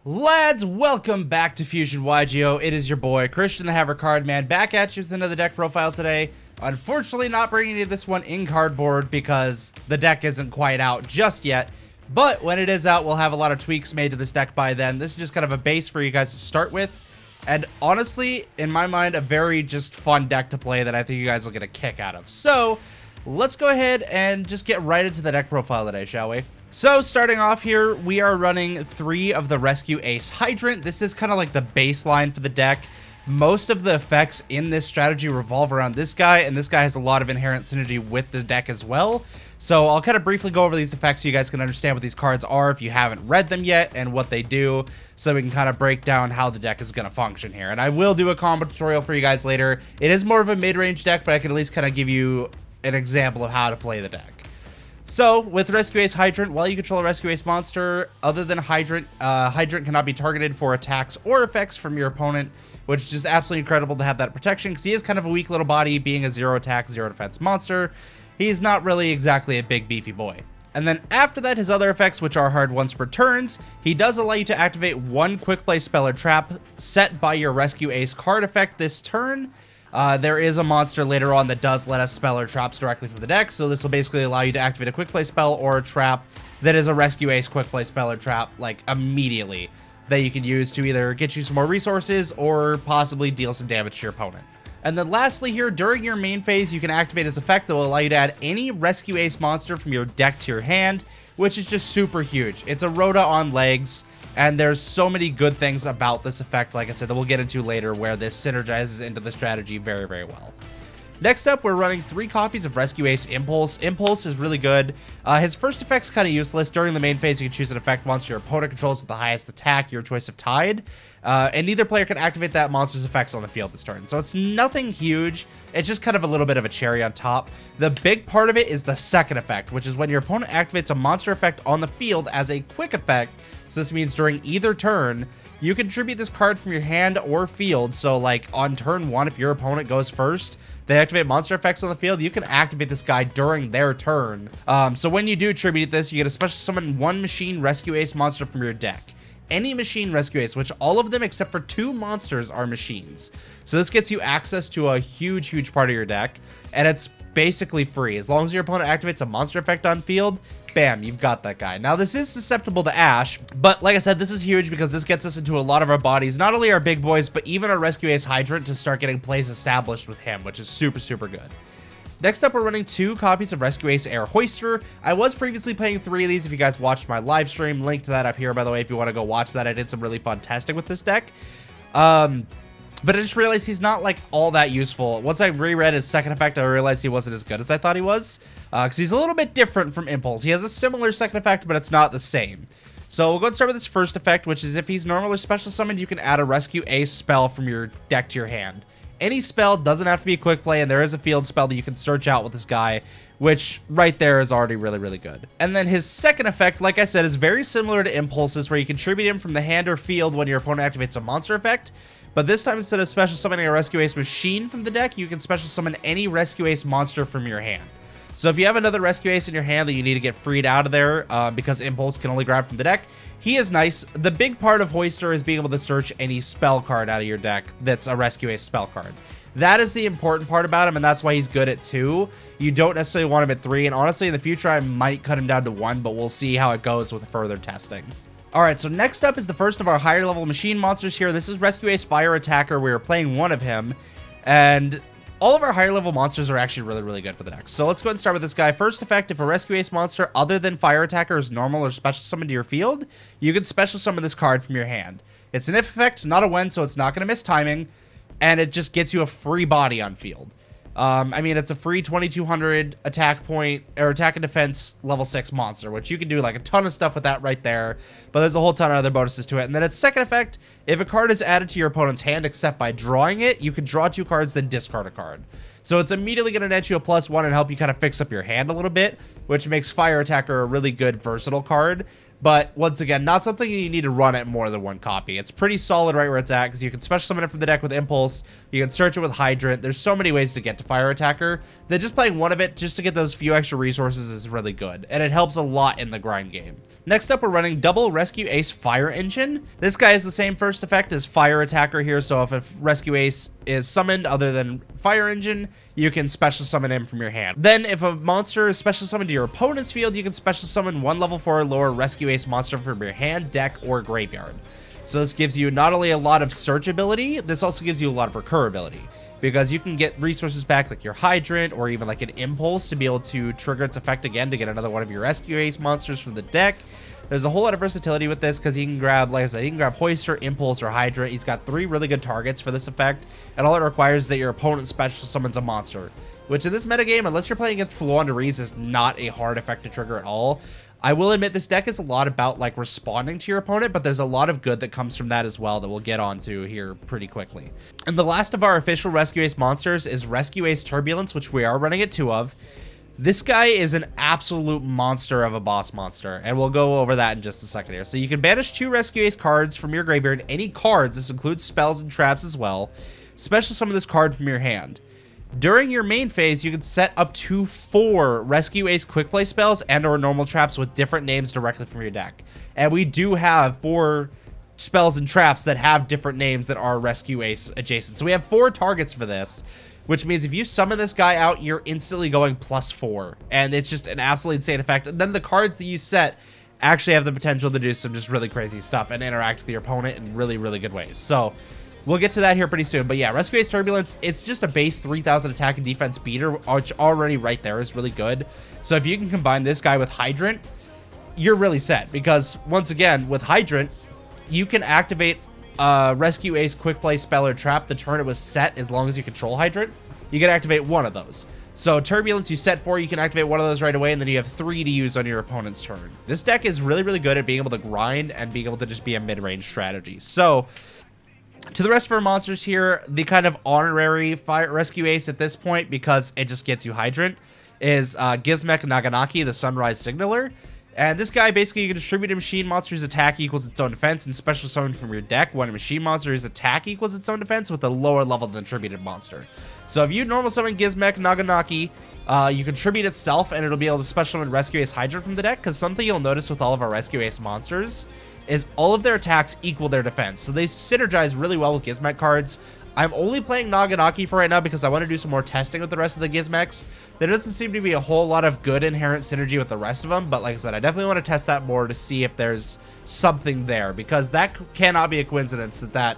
Lads, welcome back to Fusion YGO. It is your boy, Christian the Haver Card Man, back at you with another deck profile today. Unfortunately, not bringing you this one in cardboard because the deck isn't quite out just yet. But when it is out, we'll have a lot of tweaks made to this deck by then. This is just kind of a base for you guys to start with. And honestly, in my mind, a very just fun deck to play that I think you guys will get a kick out of. So, let's go ahead and just get right into the deck profile today, shall we? So starting off here, we are running 3 of the Rescue Ace Hydrant. This is kind of like the baseline for the deck. Most of the effects in this strategy revolve around this guy, and this guy has a lot of inherent synergy with the deck as well. So I'll kind of briefly go over these effects so you guys can understand what these cards are if you haven't read them yet and what they do, so we can kind of break down how the deck is going to function here. And I will do a combo tutorial for you guys later. It is more of a mid-range deck, but I can at least kind of give you an example of how to play the deck. So, with Rescue Ace Hydrant, while you control a Rescue Ace monster, other than Hydrant, Hydrant cannot be targeted for attacks or effects from your opponent, which is just absolutely incredible to have that protection, because he is kind of a weak little body, being a 0 attack, 0 defense monster. He's not really exactly a big, beefy boy. And then after that, his other effects, which are hard once per turns, he does allow you to activate 1 quick play spell or trap set by your Rescue Ace card effect this turn. There is a monster later on that does let us spell or traps directly from the deck, so this will basically allow you to activate a quick play spell or a trap that is a Rescue Ace quick play spell or trap, like, immediately, that you can use to either get you some more resources or possibly deal some damage to your opponent. And then lastly here, during your main phase, you can activate his effect that will allow you to add any Rescue Ace monster from your deck to your hand, which is just super huge. It's a Rhoda on legs. And there's so many good things about this effect, like I said, that we'll get into later, where this synergizes into the strategy very, very well. Next up, we're running 3 copies of Rescue Ace Impulse. Impulse is really good. His first effect's kind of useless. During the main phase, you can choose an effect monster your opponent controls with the highest attack, your choice of Tide. And neither player can activate that monster's effects on the field this turn. So it's nothing huge. It's just kind of a little bit of a cherry on top. The big part of it is the second effect, which is when your opponent activates a monster effect on the field as a quick effect. So this means during either turn, you can tribute this card from your hand or field. So like on turn 1, if your opponent goes first, they activate monster effects on the field, you can activate this guy during their turn. So when you do tribute this, you get a special summon 1 Machine Rescue Ace monster from your deck. Any Machine Rescue Ace, which all of them except for 2 monsters are machines. So this gets you access to a huge, huge part of your deck, and it's basically free. As long as your opponent activates a monster effect on field, bam, you've got that guy. Now, this is susceptible to Ash, but like I said, this is huge because this gets us into a lot of our bodies, not only our big boys, but even our Rescue Ace Hydrant to start getting plays established with him, which is super, super good. Next up, we're running 2 copies of Rescue Ace Air Hoister. I was previously playing 3 of these if you guys watched my live stream. Link to that up here, by the way, if you want to go watch that. I did some really fun testing with this deck. But I just realized he's not, like, all that useful. Once I reread his second effect, I realized he wasn't as good as I thought he was. Because he's a little bit different from Impulse. He has a similar second effect, but it's not the same. So we'll go and start with this first effect, which is if he's normal or special summoned, you can add a Rescue Ace spell from your deck to your hand. Any spell doesn't have to be a quick play, and there is a field spell that you can search out with this guy, which right there is already really, really good. And then his second effect, like I said, is very similar to Impulse's, where you can tribute him from the hand or field when your opponent activates a monster effect. But this time, instead of special summoning a Rescue Ace machine from the deck, you can special summon any Rescue Ace monster from your hand. So if you have another Rescue Ace in your hand that you need to get freed out of there because Impulse can only grab from the deck, he is nice. The big part of Hoister is being able to search any spell card out of your deck that's a Rescue Ace spell card. That is the important part about him, and that's why he's good at 2. You don't necessarily want him at 3, and honestly, in the future, I might cut him down to 1, but we'll see how it goes with further testing. Alright, so next up is the first of our higher level machine monsters here. This is Rescue Ace Fire Attacker. We are playing 1 of him, and all of our higher level monsters are actually really, really good for the deck. So let's go ahead and start with this guy. First effect, if a Rescue Ace monster other than Fire Attacker is normal or special summoned to your field, you can special summon this card from your hand. It's an if effect, not a when, so it's not going to miss timing, and it just gets you a free body on field. I mean, it's a free 2200 attack point, or attack and defense level 6 monster, which you can do like a ton of stuff with that right there, but there's a whole ton of other bonuses to it. And then its second effect, if a card is added to your opponent's hand except by drawing it, you can draw 2 cards, then discard a card. So it's immediately going to net you a +1 and help you kind of fix up your hand a little bit, which makes Fire Attacker a really good versatile card. But once again, not something you need to run at more than one copy. It's pretty solid right where it's at, because you can special summon it from the deck with Impulse, you can search it with Hydrant. There's so many ways to get to Fire Attacker that just playing one of it just to get those few extra resources is really good, and it helps a lot in the grind game. Next up, we're running double Rescue Ace Fire Engine. This guy is the same first effect as Fire Attacker here, so if a Rescue Ace is summoned other than Fire Engine, you can special summon him from your hand. Then if a monster is special summoned to your opponent's field, you can special summon one level 4 or lower Rescue Ace monster from your hand, deck, or graveyard. So this gives you not only a lot of search ability, this also gives you a lot of recurability, because you can get resources back like your Hydrant or even like an Impulse to be able to trigger its effect again to get another one of your Rescue Ace monsters from the deck. There's a whole lot of versatility with this, because he can grab, like I said, he can grab Hoister, Impulse, or Hydrant. He's got 3 really good targets for this effect, and all it requires is that your opponent special summons a monster, which in this metagame, unless you're playing against Fluandereeze, is not a hard effect to trigger at all. I will admit this deck is a lot about like responding to your opponent, but there's a lot of good that comes from that as well that we'll get onto here pretty quickly. And the last of our official Rescue Ace monsters is Rescue Ace Turbulence, which we are running at 2 of. This guy is an absolute monster of a boss monster, and we'll go over that in just a second here. So you can banish 2 Rescue Ace cards from your graveyard, any cards, this includes spells and traps as well. Special summon this card from your hand. During your main phase, you can set up to 4 Rescue Ace quick play spells and or normal traps with different names directly from your deck. And we do have 4 spells and traps that have different names that are Rescue Ace adjacent. So we have 4 targets for this, which means if you summon this guy out, you're instantly going +4. And it's just an absolutely insane effect. And then the cards that you set actually have the potential to do some just really crazy stuff and interact with your opponent in really, really good ways. So we'll get to that here pretty soon. But yeah, Rescue Ace Turbulence, it's just a base 3,000 attack and defense beater, which already right there is really good. So if you can combine this guy with Hydrant, you're really set. Because once again, with Hydrant, you can activate Rescue Ace quick play spell or trap the turn it was set as long as you control Hydrant. You can activate one of those. So Turbulence, you set 4, you can activate one of those right away, and then you have 3 to use on your opponent's turn. This deck is really, really good at being able to grind and being able to just be a mid-range strategy. So to the rest of our monsters here, the kind of honorary Fire Rescue Ace at this point, because it just gets you Hydrant, is Gizmek Naganaki, the Sunrise Signaler. And this guy, basically, you can distribute a machine monster whose attack equals its own defense and special summon from your deck when a machine monster whose attack equals its own defense with a lower level than attributed monster. So if you normal summon Gizmek Naganaki, you contribute itself and it'll be able to special summon Rescue Ace Hydra from the deck, because something you'll notice with all of our Rescue Ace monsters is all of their attacks equal their defense. So they synergize really well with Gizmek cards. I'm only playing Naganaki for right now because I want to do some more testing with the rest of the Gizmeks. There doesn't seem to be a whole lot of good inherent synergy with the rest of them, but like I said, I definitely want to test that more to see if there's something there, because that cannot be a coincidence that that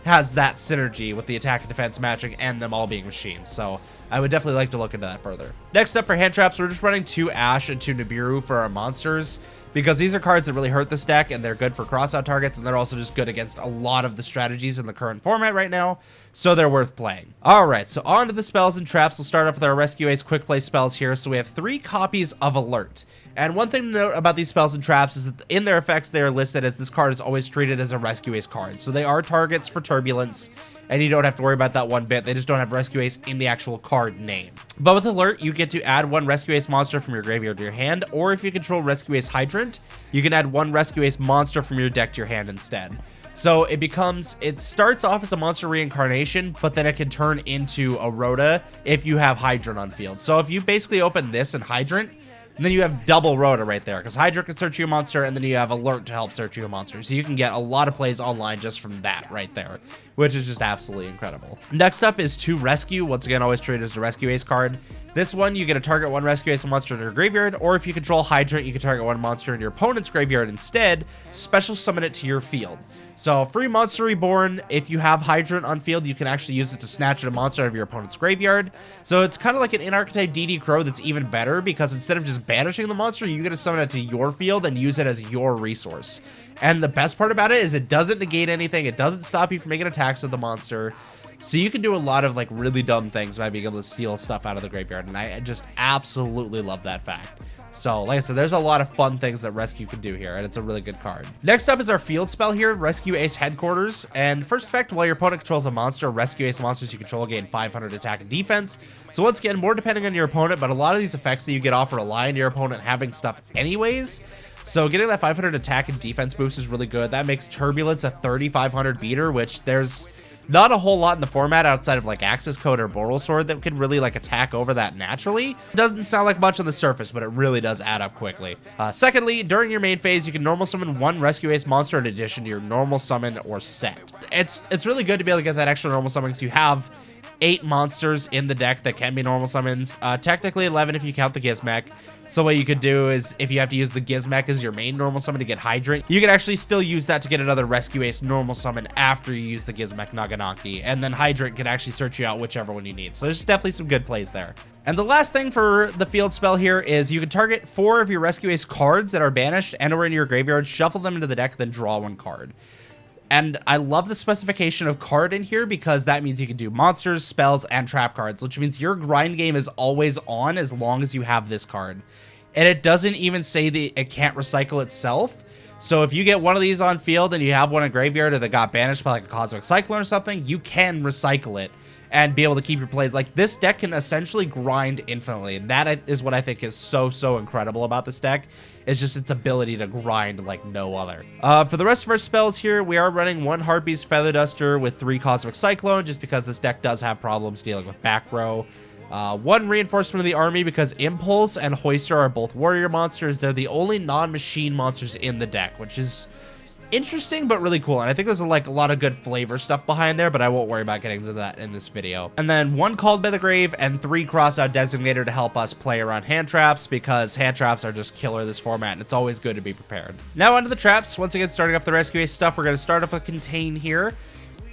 has that synergy with the attack and defense matching and them all being machines. So I would definitely like to look into that further. Next up for hand traps, we're just running 2 Ash and 2 Nibiru for our monsters, because these are cards that really hurt this deck, and they're good for crossout targets, and they're also just good against a lot of the strategies in the current format right now, so they're worth playing. Alright, so on to the spells and traps. We'll start off with our Rescue Ace quick play spells here. So we have 3 copies of Alert. And one thing to note about these spells and traps is that in their effects, they are listed as this card is always treated as a Rescue Ace card. So they are targets for Turbulence, and you don't have to worry about that one bit. They just don't have Rescue Ace in the actual card name. But with Alert, you get to add 1 Rescue Ace monster from your graveyard to your hand, or if you control Rescue Ace Hydrant, you can add 1 Rescue Ace monster from your deck to your hand instead. So it starts off as a monster reincarnation, but then it can turn into a Rhoda if you have Hydrant on field. So if you basically open this and Hydrant, and then you have double Rhoda right there, because Hydra can search you a monster, and then you have Alert to help search you a monster. So you can get a lot of plays online just from that right there, which is just absolutely incredible. Next up is 2 Rescue. Once again, always treated as a Rescue Ace card. This one, you get to target 1 Rescue Ace monster in your graveyard, or if you control Hydrant, you can target 1 monster in your opponent's graveyard instead, special summon it to your field. So free monster reborn, if you have Hydrant on field, you can actually use it to snatch a monster out of your opponent's graveyard. So it's kind of like an in-archetype DD Crow that's even better, because instead of just banishing the monster, you get to summon it to your field and use it as your resource. And the best part about it is it doesn't negate anything, it doesn't stop you from making attacks with the monster. So you can do a lot of like really dumb things by being able to steal stuff out of the graveyard, and I just absolutely love that fact. So, like I said, there's a lot of fun things that Rescue can do here, and it's a really good card. Next up is our field spell here, Rescue Ace Headquarters. And first effect, while your opponent controls a monster, Rescue Ace monsters you control gain 500 attack and defense. So once again, more depending on your opponent, but a lot of these effects that you get off rely on your opponent having stuff anyways. So getting that 500 attack and defense boost is really good. That makes Turbulence a 3500 beater, which there's not a whole lot in the format outside of like Axis Code or Boral Sword that could really like attack over that naturally. Doesn't sound like much on the surface, but it really does add up quickly. Secondly, during your main phase, you can normal summon one Rescue Ace monster in addition to your normal summon or set. It's really good to be able to get that extra normal summon because you have 8 monsters in the deck that can be normal summons. Technically 11 if you count the Gizmek. So what you could do is, if you have to use the Gizmek as your main normal summon to get Hydrant, you can actually still use that to get another Rescue Ace normal summon after you use the Gizmek Naganaki. And then Hydrant can actually search you out whichever one you need. So there's definitely some good plays there. And the last thing for the field spell here is you can target 4 of your Rescue Ace cards that are banished and or in your graveyard, shuffle them into the deck, then draw 1 card. And I love the specification of card in here because that means you can do monsters, spells, and trap cards, which means your grind game is always on as long as you have this card. And it doesn't even say that it can't recycle itself. So if you get one of these on field and you have one in graveyard or that got banished by like a Cosmic Cyclone or something, you can recycle it and be able to keep your plays. Like, this deck can essentially grind infinitely. And that is what I think is so incredible about this deck. It's just its ability to grind like no other. For the rest of our spells here, we are running 1 Heartbeast Feather Duster with 3 Cosmic Cyclone, just because this deck does have problems dealing with back row. 1 Reinforcement of the Army because Impulse and Hoister are both warrior monsters. They're the only non-machine monsters in the deck, which is interesting but really cool, and I think there's like a lot of good flavor stuff behind there, but I won't worry about getting into that in this video. And then 1 Called by the Grave and 3 Crossout Designator to help us play around hand traps, because hand traps are just killer this format, and it's always good to be prepared. Now onto the traps. Once again, starting off the Rescue Ace stuff, we're going to start off with Contain here.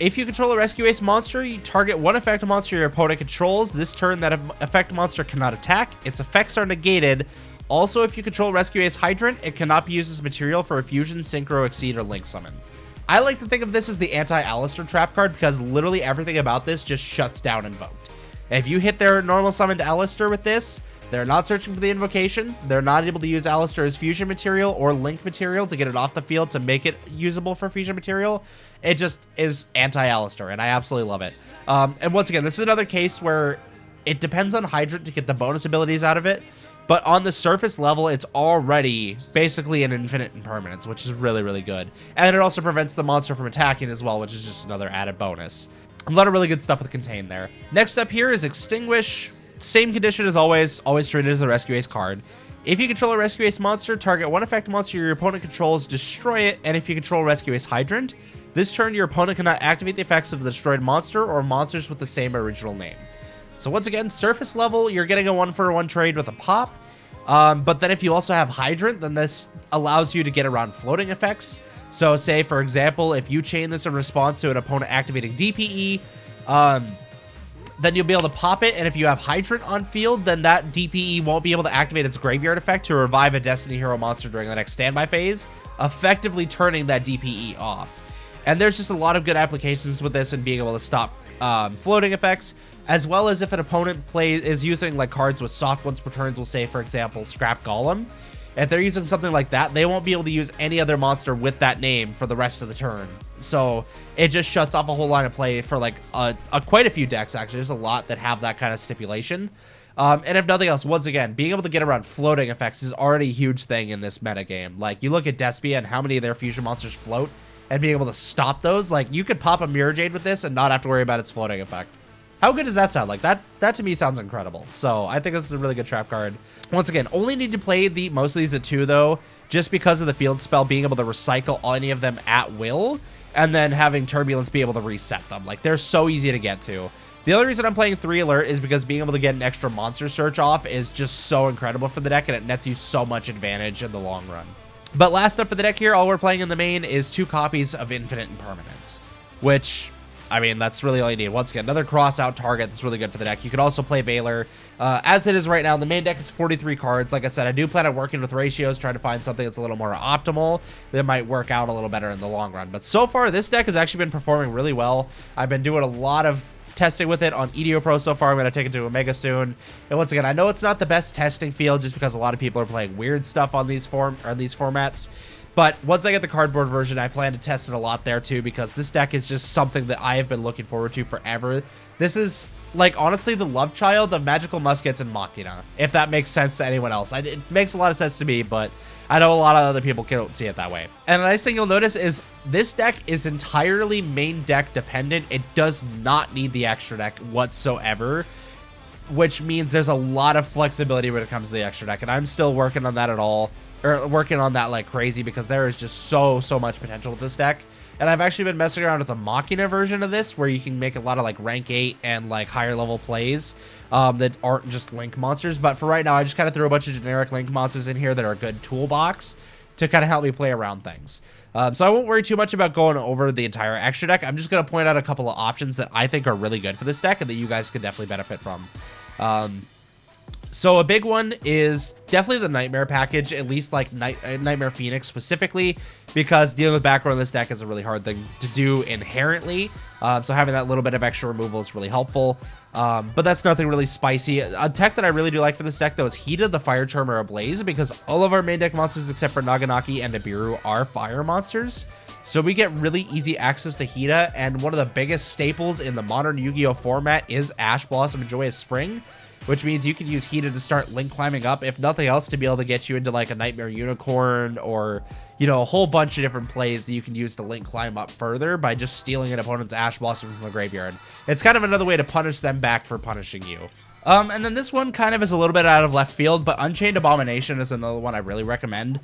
If you control a Rescue Ace monster, you target 1 effect monster your opponent controls. This turn, that effect monster cannot attack. Its effects are negated. Also, if you control Rescue Ace Hydrant, it cannot be used as material for a Fusion, Synchro, Exceed, or Link Summon. I like to think of this as the anti-Alistair trap card because literally everything about this just shuts down Invoked. If you hit their normal summoned Alistair with this, they're not searching for the invocation. They're not able to use Alistair as fusion material or link material to get it off the field to make it usable for fusion material. It just is anti-Alistair, and I absolutely love it. And once again, this is another case where it depends on Hydrant to get the bonus abilities out of it. But on the surface level, it's already basically an infinite impermanence, which is really good. And it also prevents the monster from attacking as well, which is just another added bonus. A lot of really good stuff with Contain there. Next up here is Extinguish. Same condition as always treated as a Rescue Ace card. If you control a Rescue Ace monster, target 1 effect monster your opponent controls, destroy it, and if you control Rescue Ace Hydrant, this turn your opponent cannot activate the effects of the destroyed monster or monsters with the same original name. So once again, surface level, you're getting a 1-for-1 trade with a pop. But then if you also have Hydrant, then this allows you to get around floating effects. So say, for example, if you chain this in response to an opponent activating DPE, then you'll be able to pop it, and if you have Hydrant on field, then that DPE won't be able to activate its graveyard effect to revive a Destiny Hero monster during the next standby phase, effectively turning that DPE off. And there's just a lot of good applications with this and being able to stop floating effects, as well as if an opponent is using like cards with soft ones per turns, we'll say, for example, Scrap Golem. If they're using something like that, they won't be able to use any other monster with that name for the rest of the turn. So it just shuts off a whole line of play for like quite a few decks, actually. There's a lot that have that kind of stipulation. And if nothing else, once again, being able to get around floating effects is already a huge thing in this metagame. Like, you look at Despia and how many of their fusion monsters float, and being able to stop those, like, you could pop a Mirror Jade with this and not have to worry about its floating effect. How good does that sound? Like, that to me sounds incredible. So I think this is a really good trap card. Once again, only need to play most of these at 2 though, just because of the field spell being able to recycle any of them at will, and then having Turbulence be able to reset them. Like, they're so easy to get to. The other reason I'm playing 3 Alert is because being able to get an extra monster search off is just so incredible for the deck, and it nets you so much advantage in the long run. But last up for the deck here, all we're playing in the main is 2 copies of Infinite Impermanence, which, I mean, that's really all you need. Once again, another cross-out target that's really good for the deck. You could also play Valor. As it is right now, the main deck is 43 cards. Like I said, I do plan on working with ratios, trying to find something that's a little more optimal that might work out a little better in the long run. But so far, this deck has actually been performing really well. I've been doing a lot of testing with it on EDO Pro so far. I'm going to take it to Omega soon. And once again, I know it's not the best testing field just because a lot of people are playing weird stuff on these formats. But once I get the cardboard version, I plan to test it a lot there too, because this deck is just something that I have been looking forward to forever. This is, like, honestly the love child of Magical Muskets and Machina, if that makes sense to anyone else. It makes a lot of sense to me, but I know a lot of other people don't see it that way. And the nice thing you'll notice is this deck is entirely main deck dependent. It does not need the extra deck whatsoever, which means there's a lot of flexibility when it comes to the extra deck. And I'm still working on that working on that like crazy, because there is just so much potential with this deck. And I've actually been messing around with a Machina version of this, where you can make a lot of like rank 8 and like higher level plays that aren't just link monsters. But for right now, I just kind of threw a bunch of generic link monsters in here that are a good toolbox to kind of help me play around things. So I won't worry too much about going over the entire extra deck. I'm just going to point out a couple of options that I think are really good for this deck and that you guys could definitely benefit from. So a big one is definitely the Nightmare package, at least like Nightmare Phoenix specifically, because dealing with background in this deck is a really hard thing to do inherently. So having that little bit of extra removal is really helpful. But that's nothing really spicy. A tech that I really do like for this deck, though, is Hida, the Fire Charmer Ablaze, because all of our main deck monsters except for Naganaki and Nibiru are fire monsters. So we get really easy access to Hida, and one of the biggest staples in the modern Yu-Gi-Oh! Format is Ash Blossom and Joyous Spring, which means you can use Hida to start link climbing up, if nothing else, to be able to get you into like a Nightmare Unicorn, or, you know, a whole bunch of different plays that you can use to link climb up further by just stealing an opponent's Ash Blossom from the graveyard. It's kind of another way to punish them back for punishing you. And then this one kind of is a little bit out of left field, but Unchained Abomination is another one I really recommend,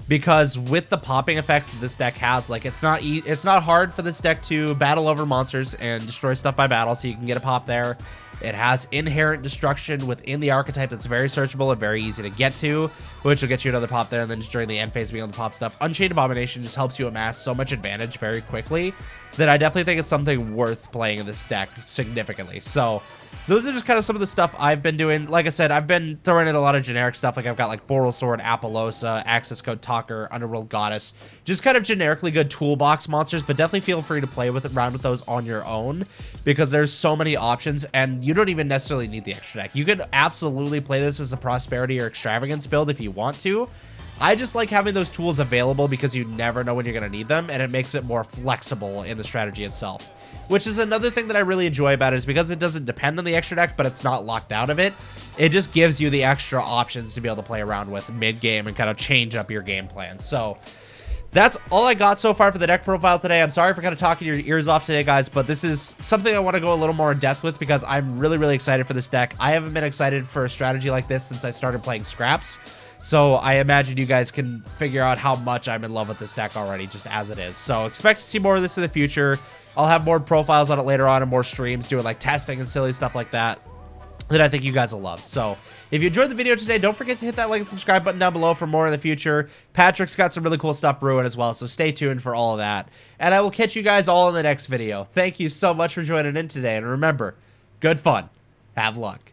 because with the popping effects that this deck has, like it's not hard for this deck to battle over monsters and destroy stuff by battle, so you can get a pop there. It has inherent destruction within the archetype that's very searchable and very easy to get to, which will get you another pop there, and then just during the end phase being able to pop stuff. Unchained Abomination just helps you amass so much advantage very quickly that I definitely think it's something worth playing in this deck significantly. So those are just kind of some of the stuff I've been doing. Like I said, I've been throwing in a lot of generic stuff. Like I've got like Boral Sword, Apollosa, Access Code Talker, Underworld Goddess, just kind of generically good toolbox monsters, but definitely feel free to play around with those on your own, because there's so many options and you don't even necessarily need the extra deck. You could absolutely play this as a Prosperity or Extravagance build if you want to. I just like having those tools available because you never know when you're going to need them, and it makes it more flexible in the strategy itself. Which is another thing that I really enjoy about it, is because it doesn't depend on the extra deck, but it's not locked out of it. It just gives you the extra options to be able to play around with mid-game and kind of change up your game plan. So that's all I got so far for the deck profile today. I'm sorry for kind of talking your ears off today, guys, but this is something I want to go a little more in depth with because I'm really excited for this deck. I haven't been excited for a strategy like this since I started playing Scraps. So I imagine you guys can figure out how much I'm in love with this deck already, just as it is. So expect to see more of this in the future. I'll have more profiles on it later on and more streams doing like testing and silly stuff like that I think you guys will love. So if you enjoyed the video today, don't forget to hit that like and subscribe button down below for more in the future. Patrick's got some really cool stuff brewing as well, so stay tuned for all of that. And I will catch you guys all in the next video. Thank you so much for joining in today, and remember, good fun. Have luck.